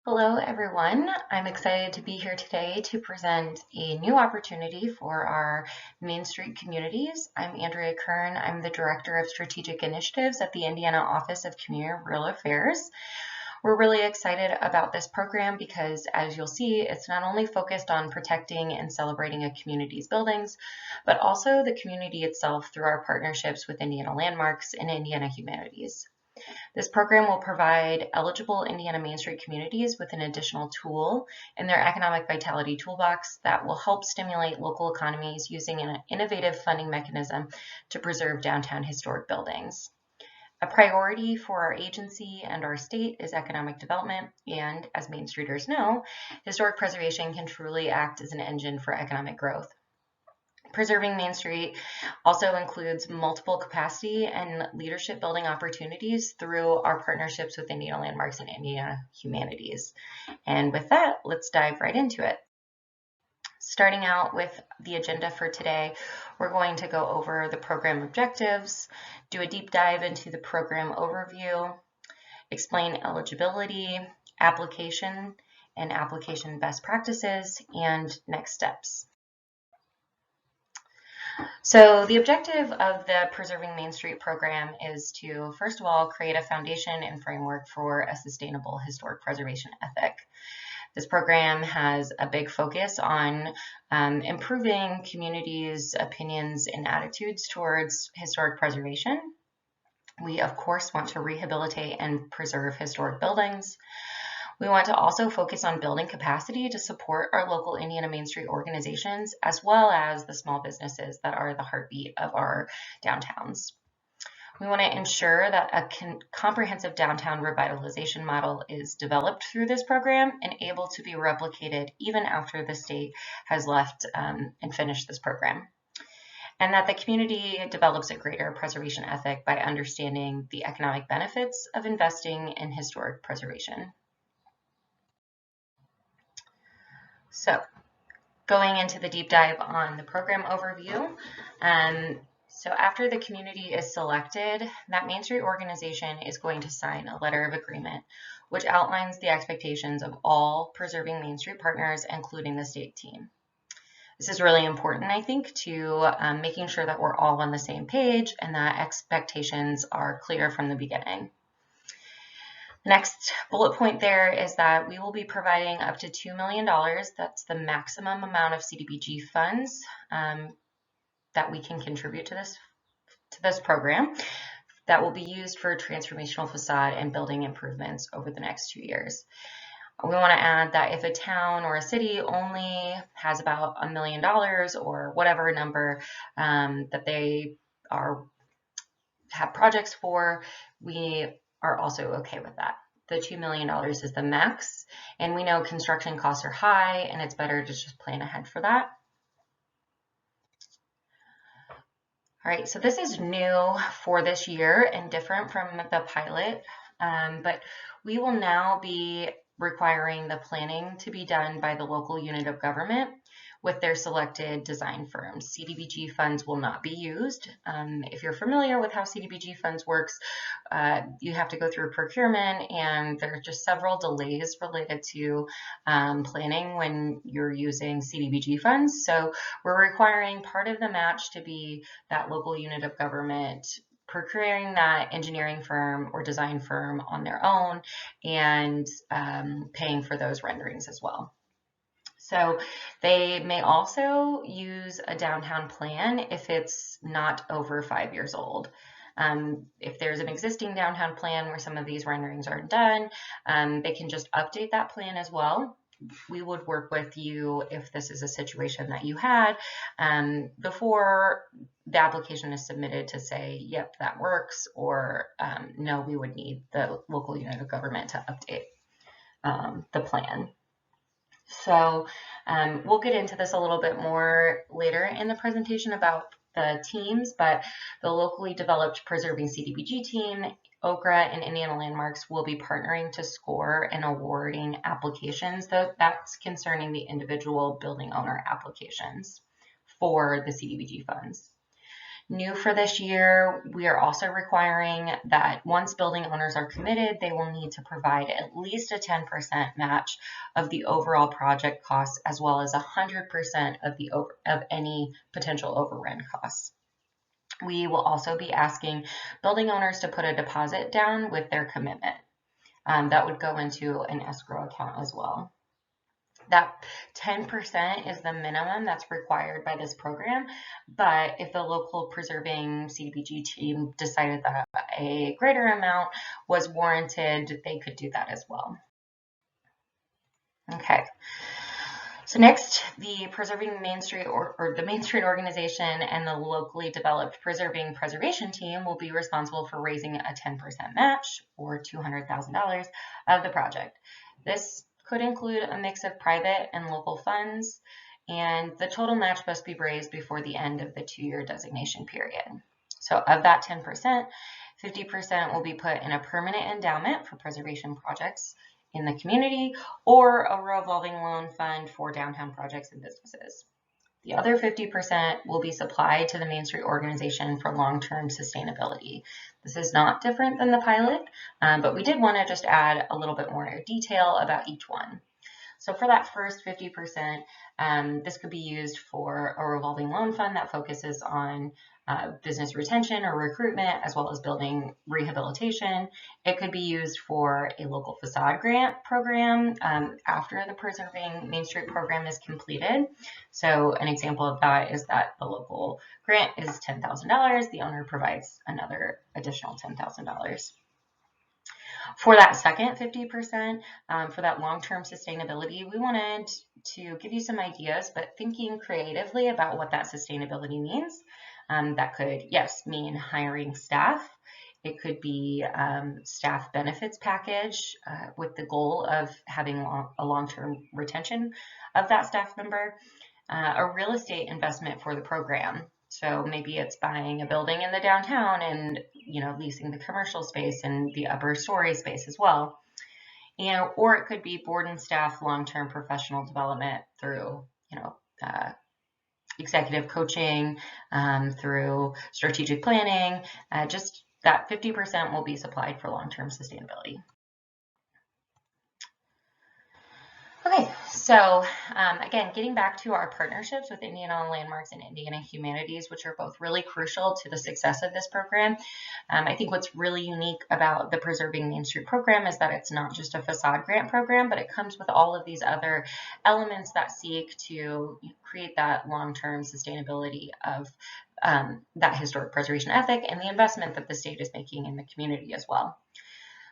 Hello, everyone. I'm excited to be here today to present a new opportunity for our Main Street communities. I'm Andrea Kern. I'm the Director of Strategic Initiatives at the Indiana Office of Community and Rural Affairs. We're really excited about this program because, as you'll see, it's not only focused on protecting and celebrating a community's buildings, but also the community itself through our partnerships with Indiana Landmarks and Indiana Humanities. This program will provide eligible Indiana Main Street communities with an additional tool in their economic vitality toolbox that will help stimulate local economies using an innovative funding mechanism to preserve downtown historic buildings. A priority for our agency and our state is economic development, and as Main Streeters know, historic preservation can truly act as an engine for economic growth. Preserving Main Street also includes multiple capacity and leadership building opportunities through our partnerships with Indiana Landmarks and Indiana Humanities. And with that, let's dive right into it. Starting out with the agenda for today, we're going to go over the program objectives, do a deep dive into the program overview, explain eligibility, application, and application best practices, and next steps. So the objective of the Preserving Main Street program is to, first of all, create a foundation and framework for a sustainable historic preservation ethic. This program has a big focus on improving communities' opinions and attitudes towards historic preservation. We, of course, want to rehabilitate and preserve historic buildings. We want to also focus on building capacity to support our local Indiana Main Street organizations, as well as the small businesses that are the heartbeat of our downtowns. We want to ensure that a comprehensive downtown revitalization model is developed through this program and able to be replicated even after the state has left and finished this program. And that the community develops a greater preservation ethic by understanding the economic benefits of investing in historic preservation. So, going into the deep dive on the program overview. So after the community is selected, that Main Street organization is going to sign a letter of agreement, which outlines the expectations of all Preserving Main Street partners, including the state team. This is really important, I think, to making sure that we're all on the same page and that expectations are clear from the beginning. Next bullet point there is that we will be providing up to $2 million. That's the maximum amount of CDBG funds that we can contribute to this program that will be used for transformational facade and building improvements over the next 2 years. We want to add that if a town or a city only has about $1 million or whatever number that they have projects for, we are also okay with that. The $2 million is the max, and we know construction costs are high, and it's better to just plan ahead for that. All right, so this is new for this year and different from the pilot, but we will now be requiring the planning to be done by the local unit of government with their selected design firms. CDBG funds will not be used. If you're familiar with how CDBG funds works, you have to go through procurement, and there are just several delays related to planning when you're using CDBG funds. So we're requiring part of the match to be that local unit of government procuring that engineering firm or design firm on their own and paying for those renderings as well. So they may also use a downtown plan if it's not over 5 years old. If there's an existing downtown plan where some of these renderings aren't done, they can just update that plan as well. We would work with you if this is a situation that you had before the application is submitted to say, yep, that works, or no, we would need the local unit of government to update the plan. So we'll get into this a little bit more later in the presentation about the teams, but the locally developed Preserving CDBG team, OCRA, and Indiana Landmarks will be partnering to score and awarding applications. That's concerning the individual building owner applications for the CDBG funds. New for this year, we are also requiring that once building owners are committed, they will need to provide at least a 10% match of the overall project costs, as well as 100% of any potential overrun costs. We will also be asking building owners to put a deposit down with their commitment. That would go into an escrow account as well. That 10% is the minimum that's required by this program, but if the local preserving CDBG team decided that a greater amount was warranted, they could do that as well. Okay. So next, the Preserving Main Street or the Main Street organization and the locally developed preservation team will be responsible for raising a 10% match, or $200,000, of the project. This could include a mix of private and local funds, and the total match must be raised before the end of the 2-year designation period. So of that 10%, 50% will be put in a permanent endowment for preservation projects in the community, or a revolving loan fund for downtown projects and businesses. The other 50% will be supplied to the Main Street organization for long-term sustainability. This is not different than the pilot, but we did want to just add a little bit more detail about each one. So for that first 50%, this could be used for a revolving loan fund that focuses on business retention or recruitment, as well as building rehabilitation. It could be used for a local facade grant program after the Preserving Main Street program is completed. So an example of that is that the local grant is $10,000. The owner provides another additional $10,000. For that second 50%, for that long-term sustainability, we wanted to give you some ideas, but thinking creatively about what that sustainability means. That could, yes, mean hiring staff. It could be staff benefits package with the goal of having a long-term retention of that staff member. A real estate investment for the program. So maybe it's buying a building in the downtown and leasing the commercial space and the upper story space as well. Or it could be board and staff long-term professional development through executive coaching, through strategic planning. Just that 50% will be supplied for long-term sustainability. Okay, so again, getting back to our partnerships with Indiana Landmarks and Indiana Humanities, which are both really crucial to the success of this program. I think what's really unique about the Preserving Main Street program is that it's not just a facade grant program, but it comes with all of these other elements that seek to create that long-term sustainability of that historic preservation ethic and the investment that the state is making in the community as well.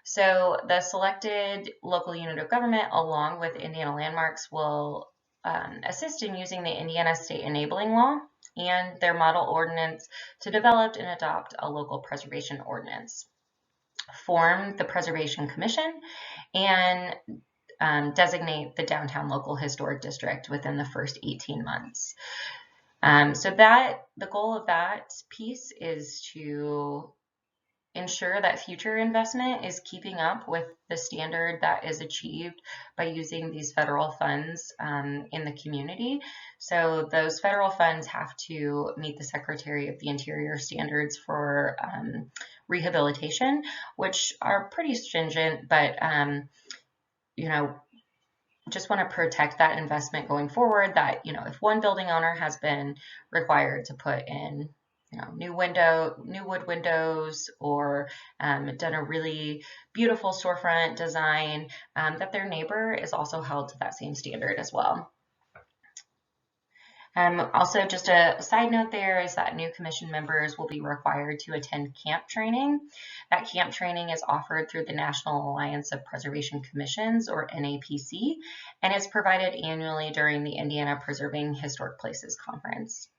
So the selected local unit of government, along with Indiana Landmarks, will assist in using the Indiana State Enabling Law and their model ordinance to develop and adopt a local preservation ordinance, form the Preservation Commission, and designate the Downtown Local Historic District within the first 18 months. So the goal of that piece is to ensure that future investment is keeping up with the standard that is achieved by using these federal funds in the community. So those federal funds have to meet the Secretary of the Interior standards for rehabilitation, which are pretty stringent, but just want to protect that investment going forward, that if one building owner has been required to put in new wood windows, or done a really beautiful storefront design, that their neighbor is also held to that same standard as well. Also, just a side note there is that new commission members will be required to attend camp training. That camp training is offered through the National Alliance of Preservation Commissions, or NAPC, and is provided annually during the Indiana Preserving Historic Places Conference.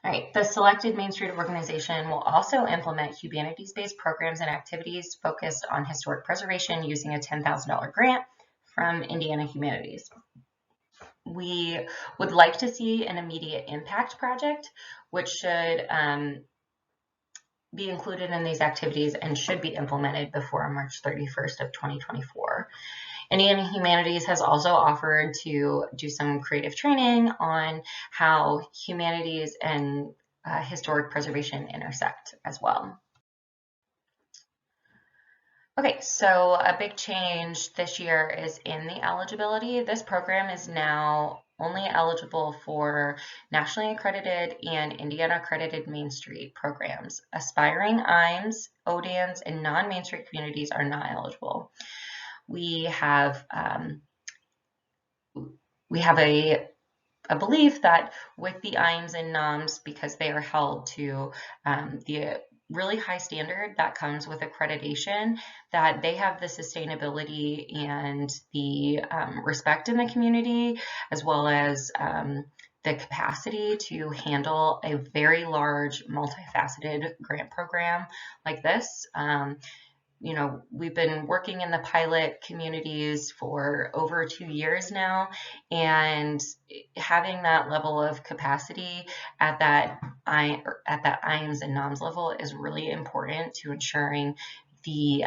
All right, the selected Main Street organization will also implement humanities-based programs and activities focused on historic preservation using a $10,000 grant from Indiana Humanities. We would like to see an immediate impact project, which should be included in these activities and should be implemented before March 31st of 2024. Indiana Humanities has also offered to do some creative training on how humanities and historic preservation intersect as well. Okay, so a big change this year is in the eligibility. This program is now only eligible for nationally accredited and Indiana accredited Main Street programs. Aspiring IMES, ODANs, and non-Main Street communities are not eligible. We have a belief that with the IMES and NOMs, because they are held to the really high standard that comes with accreditation, that they have the sustainability and the respect in the community, as well as the capacity to handle a very large, multifaceted grant program like this. You know, we've been working in the pilot communities for over 2 years now, and having that level of capacity at that IMES and NOMS level is really important to ensuring the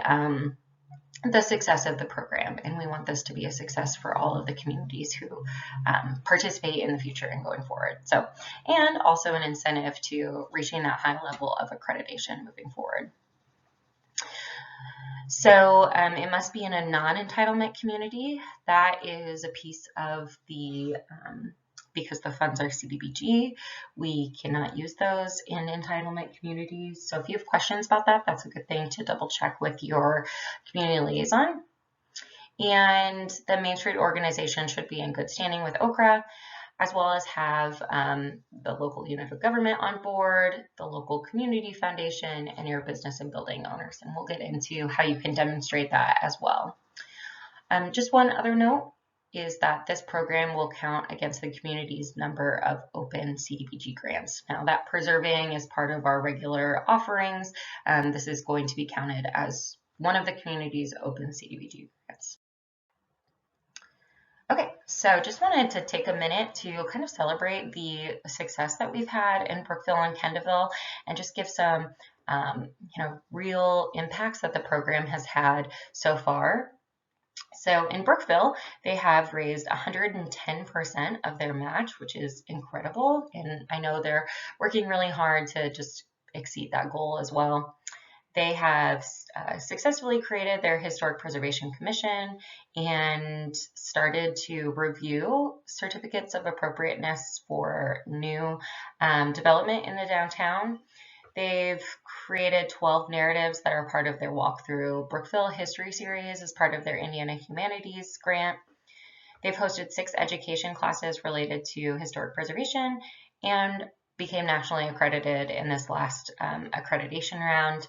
success of the program. And we want this to be a success for all of the communities who participate in the future and going forward. So, and also an incentive to reaching that high level of accreditation moving forward. So it must be in a non-entitlement community. That is a piece of the, because the funds are CDBG, we cannot use those in entitlement communities. So if you have questions about that, that's a good thing to double check with your community liaison. And the Main Street organization should be in good standing with OCRA, as well as have the local unit of government on board, the local community foundation, and your business and building owners. And we'll get into how you can demonstrate that as well. Just one other note is that this program will count against the community's number of open CDBG grants. Now that PreservINg is part of our regular offerings, this is going to be counted as one of the community's open CDBG grants. Okay, so just wanted to take a minute to kind of celebrate the success that we've had in Brookville and Kendallville, and just give some real impacts that the program has had so far. So in Brookville, they have raised 110% of their match, which is incredible, and I know they're working really hard to just exceed that goal as well. They have successfully created their Historic Preservation Commission and started to review certificates of appropriateness for new development in the downtown. They've created 12 narratives that are part of their Walkthrough Brookville History Series as part of their Indiana Humanities grant. They've hosted 6 education classes related to historic preservation and became nationally accredited in this last accreditation round.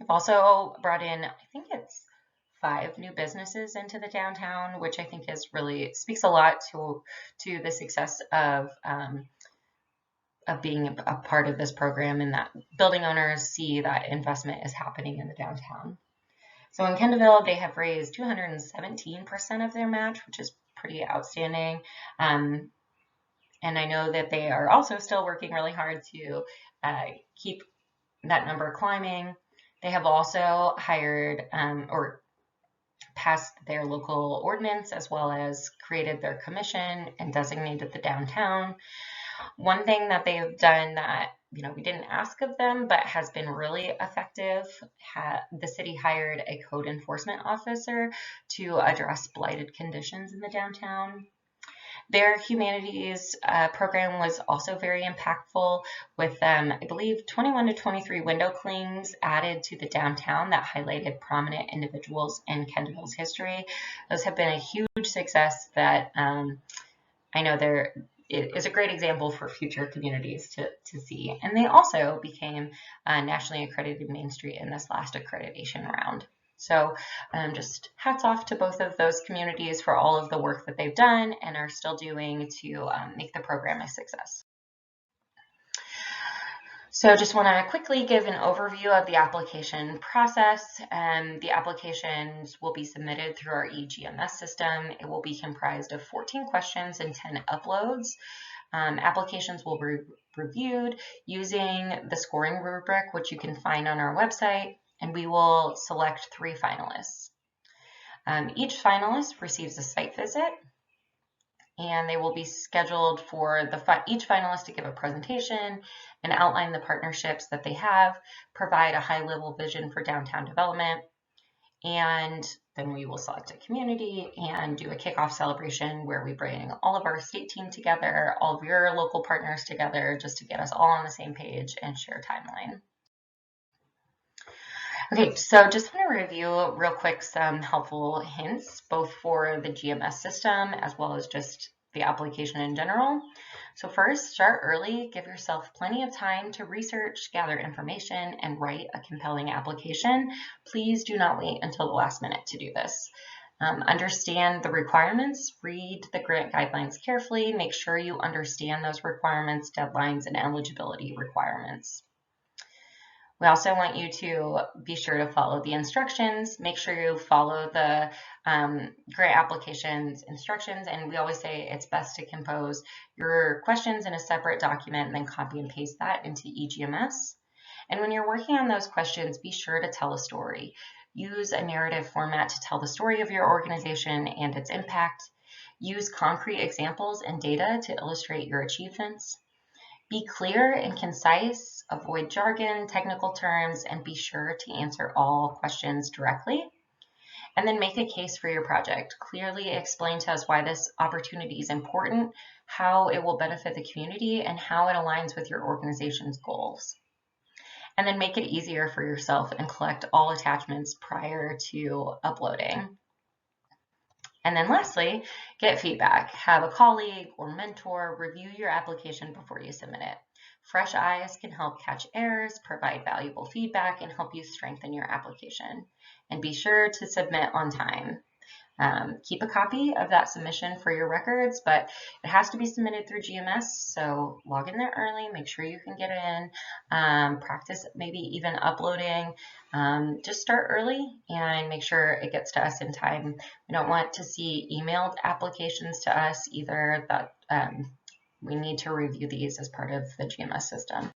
We've also brought in, I think it's 5 new businesses into the downtown, which I think is really speaks a lot to the success of being a part of this program, and that building owners see that investment is happening in the downtown. So in Kendallville, they have raised 217% of their match, which is pretty outstanding. And I know that they are also still working really hard to keep that number climbing. They have also hired or passed their local ordinance, as well as created their commission and designated the downtown. One thing that they have done that we didn't ask of them, but has been really effective, the city hired a code enforcement officer to address blighted conditions in the downtown. Their humanities program was also very impactful with, I believe, 21 to 23 window clings added to the downtown that highlighted prominent individuals in Kendallville's history. Those have been a huge success that I know it is a great example for future communities to see. And they also became nationally accredited Main Street in this last accreditation round. So just hats off to both of those communities for all of the work that they've done and are still doing to make the program a success. So just want to quickly give an overview of the application process. The applications will be submitted through our eGMS system. It will be comprised of 14 questions and 10 uploads. Applications will be reviewed using the scoring rubric, which you can find on our website, and we will select 3 finalists. Each finalist receives a site visit, and they will be scheduled for each finalist to give a presentation and outline the partnerships that they have, provide a high-level vision for downtown development, and then we will select a community and do a kickoff celebration where we bring all of our state team together, all of your local partners together, just to get us all on the same page and share timeline. Okay, so just want to review real quick some helpful hints, both for the GMS system as well as just the application in general. So first, start early, give yourself plenty of time to research, gather information, and write a compelling application. Please do not wait until the last minute to do this. Understand the requirements, read the grant guidelines carefully, make sure you understand those requirements, deadlines, and eligibility requirements. We also want you to be sure to follow the instructions. Make sure you follow the grant application's instructions. And we always say it's best to compose your questions in a separate document and then copy and paste that into eGMS. And when you're working on those questions, be sure to tell a story. Use a narrative format to tell the story of your organization and its impact. Use concrete examples and data to illustrate your achievements. Be clear and concise, avoid jargon, technical terms, and be sure to answer all questions directly. And then make a case for your project. Clearly explain to us why this opportunity is important, how it will benefit the community, and how it aligns with your organization's goals. And then make it easier for yourself and collect all attachments prior to uploading. And then lastly, get feedback. Have a colleague or mentor review your application before you submit it. Fresh eyes can help catch errors, provide valuable feedback, and help you strengthen your application. And be sure to submit on time. Keep a copy of that submission for your records, but it has to be submitted through GMS, so log in there early, make sure you can get it in, practice maybe even uploading. Just start early and make sure it gets to us in time. We don't want to see emailed applications to us either. That we need to review these as part of the GMS system.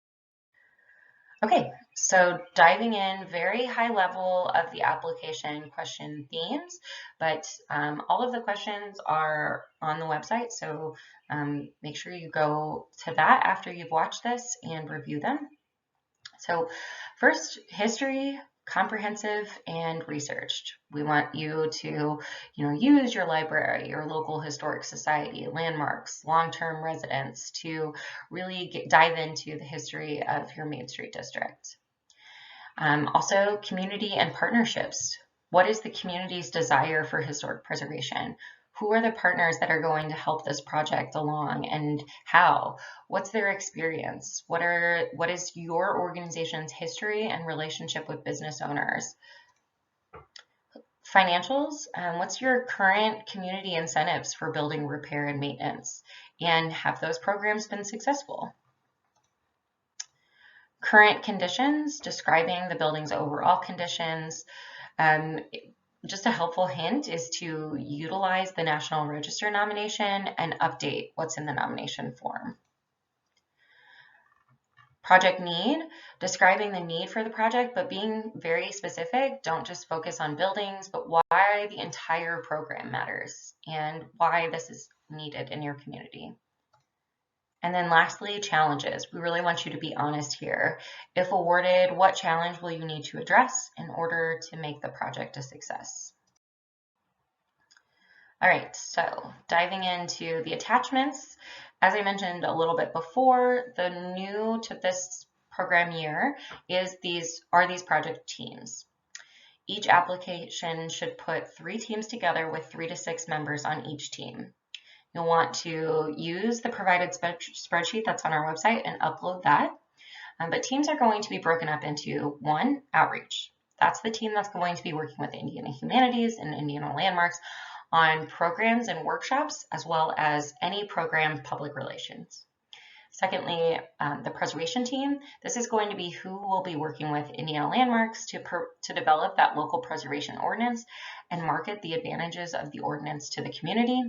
Okay, so diving in, very high level of the application question themes, but all of the questions are on the website, so make sure you go to that after you've watched this and review them. So first, history, comprehensive, and researched. We want you to use your library, your local historic society, landmarks, long-term residents to really dive into the history of your Main Street district. Also, community and partnerships. What is the community's desire for historic preservation? Who are the partners that are going to help this project along and how? What's their experience? What is your organization's history and relationship with business owners? Financials, what's your current community incentives for building repair and maintenance? And have those programs been successful? Current conditions, describing the building's overall conditions. Just a helpful hint is to utilize the National Register nomination and update what's in the nomination form. Project need, describing the need for the project, but being very specific. Don't just focus on buildings, but why the entire program matters and why this is needed in your community. And then lastly, challenges. We really want you to be honest here. If awarded, what challenge will you need to address in order to make the project a success? All right, so diving into the attachments, as I mentioned a little bit before, the new to this program year are these project teams. Each application should put 3 teams together with 3 to 6 members on each team. You'll want to use the provided spreadsheet that's on our website and upload that. But teams are going to be broken up into 1, outreach. That's the team that's going to be working with Indiana Humanities and Indiana Landmarks on programs and workshops, as well as any program public relations. Secondly, the preservation team. This is going to be who will be working with Indiana Landmarks to develop that local preservation ordinance and market the advantages of the ordinance to the community.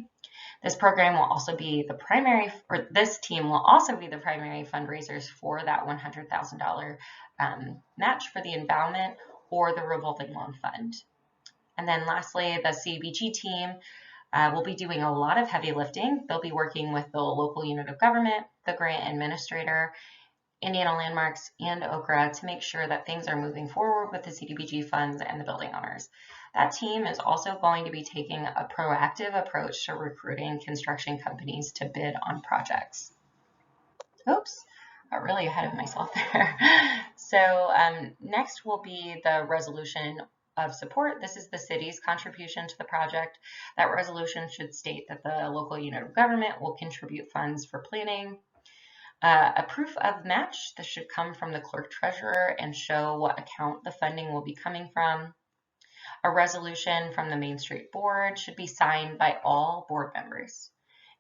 This program will also be the primary, or this team will also be the primary fundraisers for that $100,000 match for the endowment or the revolving loan fund. And then lastly, the CDBG team will be doing a lot of heavy lifting. They'll be working with the local unit of government, the grant administrator, Indiana Landmarks, and OCRA to make sure that things are moving forward with the CDBG funds and the building owners. That team is also going to be taking a proactive approach to recruiting construction companies to bid on projects. Oops, got really ahead of myself there. So next will be the resolution of support. This is the city's contribution to the project. That resolution should state that the local unit of government will contribute funds for planning. A proof of match, this should come from the clerk treasurer and show what account the funding will be coming from. A resolution from the Main Street Board should be signed by all board members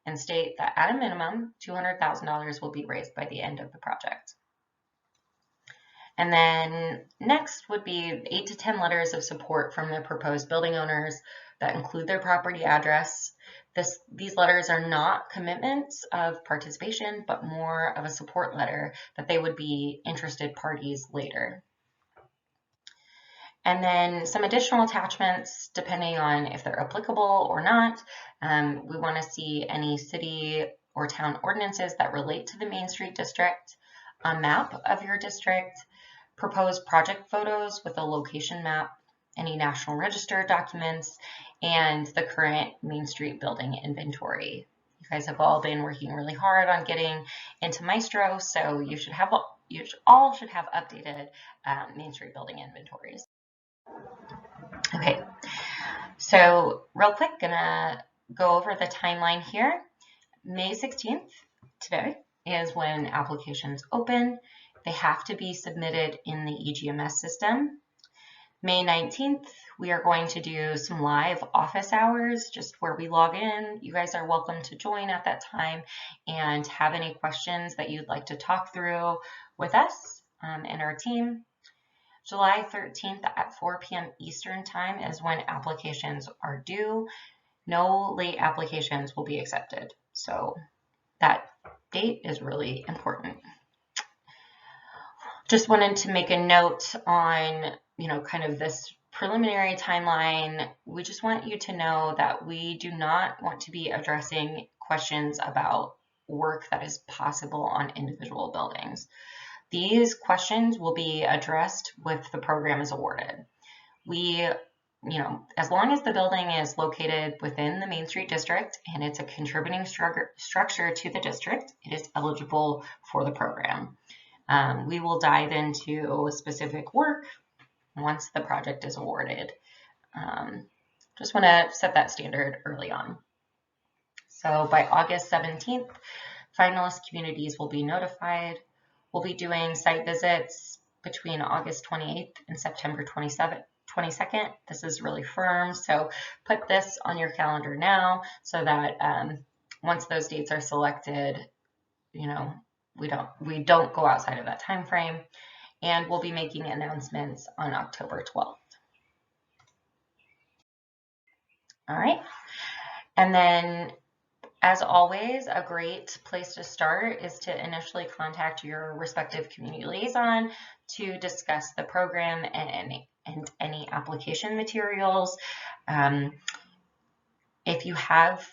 and state that at a minimum, $200,000 will be raised by the end of the project. And then next would be 8 to 10 letters of support from the proposed building owners that include their property address. These letters are not commitments of participation, but more of a support letter that they would be interested parties later. And then some additional attachments, depending on if they're applicable or not. We want to see any city or town ordinances that relate to the Main Street District, a map of your district, proposed project photos with a location map, any National Register documents, and the current Main Street building inventory. You guys have all been working really hard on getting into Maestro, so you all should have updated Main Street building inventories. Okay, so real quick, gonna go over the timeline here. May 16th, today, is when applications open. They have to be submitted in the EGMS system. May 19th, we are going to do some live office hours, just where we log in. You guys are welcome to join at that time and have any questions that you'd like to talk through with us and our team. July 13th at 4 p.m. Eastern Time is when applications are due. No late applications will be accepted. So that date is really important. Just wanted to make a note on, kind of this preliminary timeline. We just want you to know that we do not want to be addressing questions about work that is possible on individual buildings. These questions will be addressed with the program is awarded. As long as the building is located within the Main Street District and it's a contributing structure to the district, it is eligible for the program. We will dive into specific work once the project is awarded. Just want to set that standard early on. So by August 17th, finalist communities will be notified. We'll be doing site visits between August 28th and September 22nd. This is really firm, so put this on your calendar now so that once those dates are selected, we don't go outside of that time frame. And we'll be making announcements on October 12th. All right, and then as always, a great place to start is to initially contact your respective community liaison to discuss the program and any application materials. If you have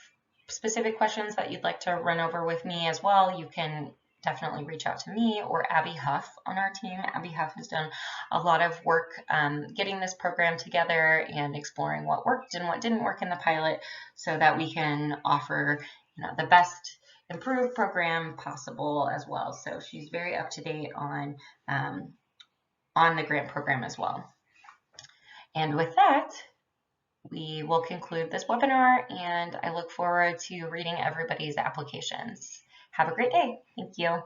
specific questions that you'd like to run over with me as well, you can definitely reach out to me or Abby Huff on our team. Abby Huff has done a lot of work getting this program together and exploring what worked and what didn't work in the pilot so that we can offer the best improved program possible as well. So she's very up to date on the grant program as well. And with that, we will conclude this webinar, and I look forward to reading everybody's applications. Have a great day. Thank you.